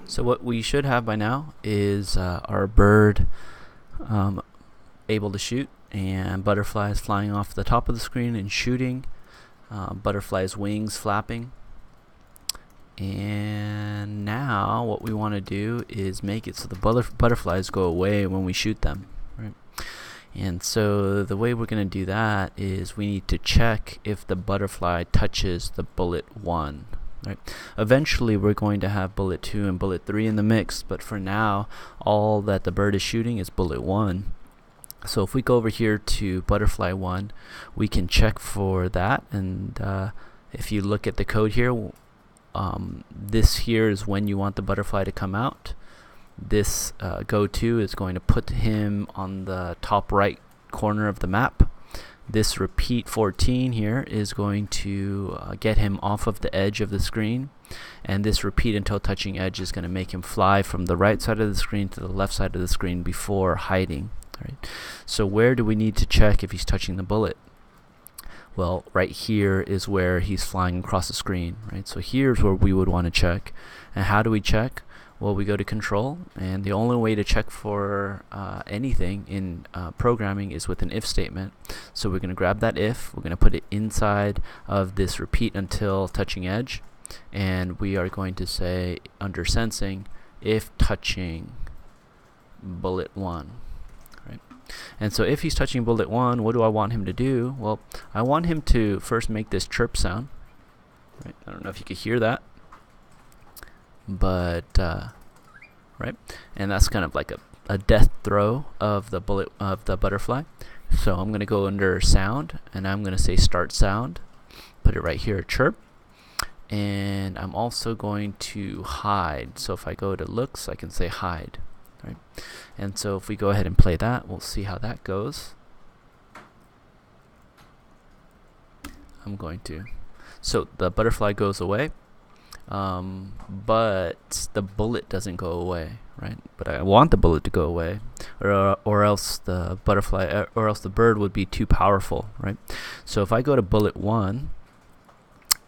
So what we should have by now is our bird able to shoot, and butterflies flying off the top of the screen and shooting, butterflies' wings flapping. And now what we want to do is make it so the butterflies go away when we shoot them, right? And so the way we're going to do that is we need to check if the butterfly touches the bullet 1. Right. Eventually we're going to have bullet 2 and bullet 3 in the mix, but for now all that the bird is shooting is bullet 1. So if we go over here to butterfly 1, we can check for that, and if you look at the code here, this here is when you want the butterfly to come out. This go to is going to put him on the top right corner of the map. This repeat 14 here is going to get him off of the edge of the screen, and this repeat until touching edge is going to make him fly from the right side of the screen to the left side of the screen before hiding. Right. So where do we need to check if he's touching the bullet? Well, right here is where he's flying across the screen, right? So here's where we would want to check. And how do we check? Well, we go to control, and the only way to check for anything in programming is with an if statement. So we're going to grab that if, we're going to put it inside of this repeat until touching edge, and we are going to say under sensing, if touching bullet 1. Right? And so if he's touching bullet 1, what do I want him to do? Well, I want him to first make this chirp sound. Right? I don't know if you could hear that, but right, and that's kind of like a death throw of the bullet of the butterfly. So I'm going to go under sound, and I'm going to say start sound, put it right here, chirp, and I'm also going to hide. So if I go to looks, I can say hide. Right? And so if we go ahead and play that, we'll see how that goes. I'm going to, so the butterfly goes away, but the bullet doesn't go away, right? But I want the bullet to go away, or else the butterfly, or else the bird would be too powerful, right? So if I go to bullet 1,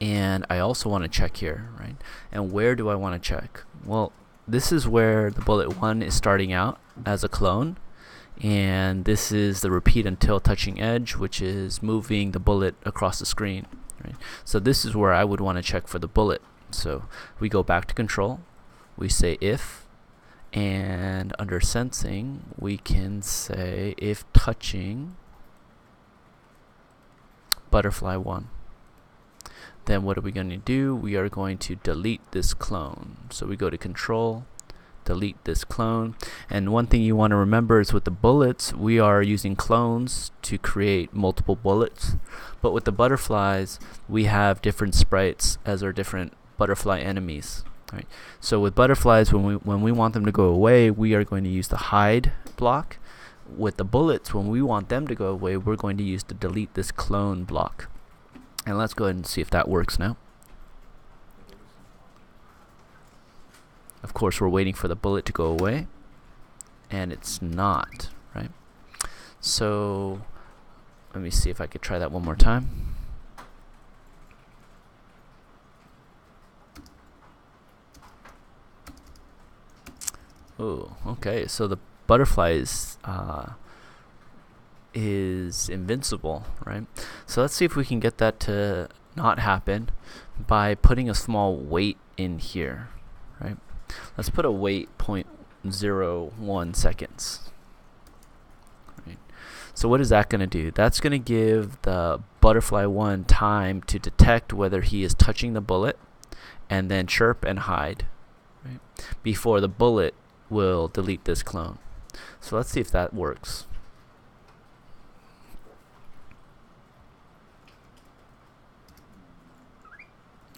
and I also want to check here, right? And where do I want to check? Well, this is where the bullet 1 is starting out as a clone, and this is the repeat until touching edge, which is moving the bullet across the screen, right? So this is where I would want to check for the bullet. So we go back to control, we say if, and under sensing we can say if touching butterfly 1. Then what are we going to do? We are going to delete this clone. So we go to control, delete this clone. And one thing you want to remember is with the bullets, we are using clones to create multiple bullets. But with the butterflies, we have different sprites as our different butterfly enemies. Right? So with butterflies, when we want them to go away, we are going to use the hide block. With the bullets, when we want them to go away, we're going to use the delete this clone block. And let's go ahead and see if that works now. Of course, we're waiting for the bullet to go away, and it's not, right? So let me see if I could try that one more time. Oh, okay, so the butterfly is invincible, right? So let's see if we can get that to not happen by putting a small weight in here, right? Let's put a weight 0.01 seconds. Right? So what is that going to do? That's going to give the butterfly 1 time to detect whether he is touching the bullet, and then chirp and hide, right? Before the bullet will delete this clone. So let's see if that works.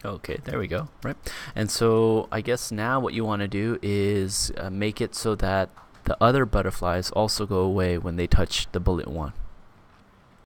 Okay, there we go, right? And so I guess now what you want to do is make it so that the other butterflies also go away when they touch the bullet 1.